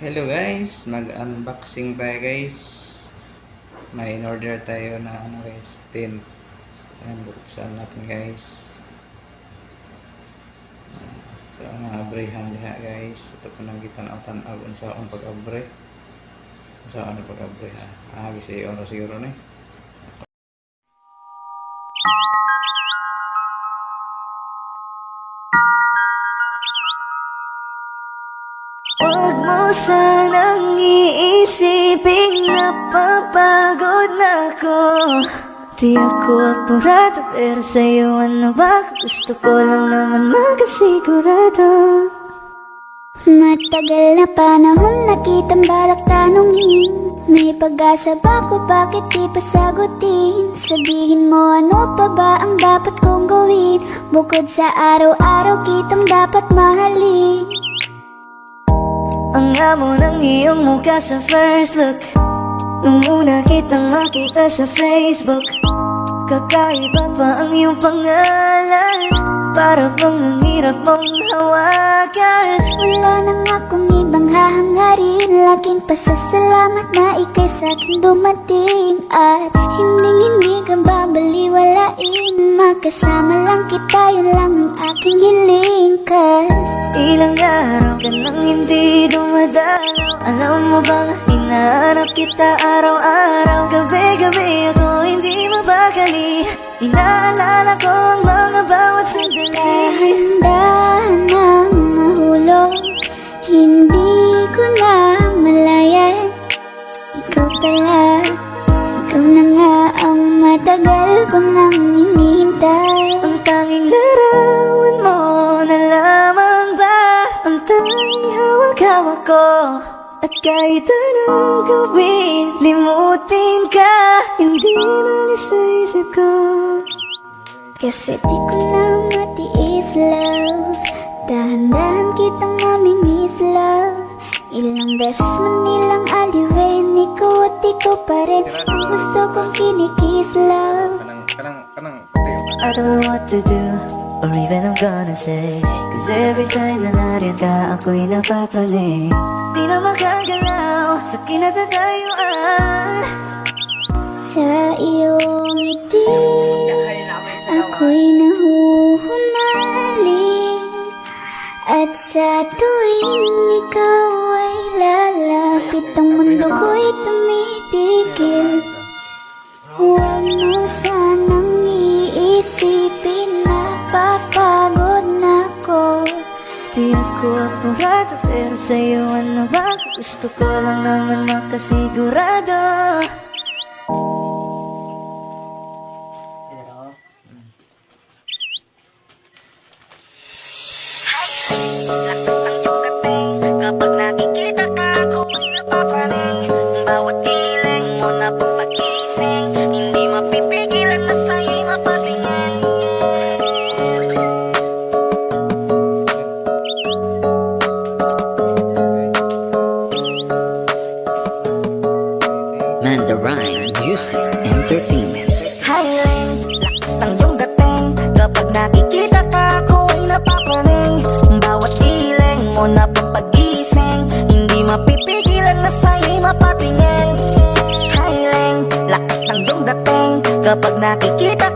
Hello guys, mag-unboxing tayo guys. May in-order tayo na tent. Ayan, buksan natin guys. Ito ang mga abrehan diha guys. Ito po nang gitan-aw unsa ang pag-abre. Unsa ang pag-abre ha. Gisi ono siguro ni. Huwag mo sanang iisipin napapagod na ako. Di ako apurado pero sa'yo ano ba? Gusto ko lang naman makasigurado. Matagal na panahon nakitang balak tanungin. May pag-asa ba ko, bakit di pa sagutin? Sabihin mo ano pa ba ang dapat kong gawin? Bukod sa araw-araw kitang dapat mahalin. Ang amo ng iyong mukha sa first look, nung una kitang makita sa Facebook. Kakaiba pa ang iyong pangalan, para bang ang hirap mong hawakan. Wala nang akong ibang hahangarin, laking pasasalamat na ika'y sa'kin dumating. At hindi ka babaliwalain, makasama lang kita, yun lang ang aking hiling. Ilang araw ka nang hindi dumadalaw, alam mo bang hinahanap kita araw-araw? Gabi-gabi ako hindi mabakali, inaalala ko ang mga bawat sandali. Dahan-dahan nang nahulog, hindi ko na malayan. Ikaw pala, ikaw na nga ang matagal ko nang hinihintay. Ang tanging larawan mo na lamang ba ang tanging hawak-hawak ko? At kahit anong gawin, limutin ka, hindi malis sa isip ko. Kasi di ko na matiis, love. Dahan-dahan kitang namimiss, love. Ilang beses man nilang aliwin, ikaw at ikaw pa rin ang gusto kong kinikiss, love. I don't know what to do, or even I'm gonna say, cause every time na nariyan ka, ako'y napapraning. Di na makagalaw sa kinatatayuan. Sa iyong ngiti, ako'y nahuhumaling. At sa tuwing ikaw ay lalapit, ang mundo ko'y tumitigil. Huwag mo sanang iisipin napapagod na ako. Di ako apurado pero sa'yo ano ba? Gusto ko lang naman makasigurado. Lakas ng iyong dating, kapag nakikita ka ako'y napapaling. Bawat hiling mo na papagising, hindi mapipigilan na sa'yo'y mapatingin. Mandarine Music Entertainment. Hiling, lakas ng iyong dating, kapag nakikita ka ako'y napapaling. Bawat hiling mo na papagising, hindi mapipigilan na sa'yo'y mapatingin. Hiling, lakas ng iyong dating, kapag nakikita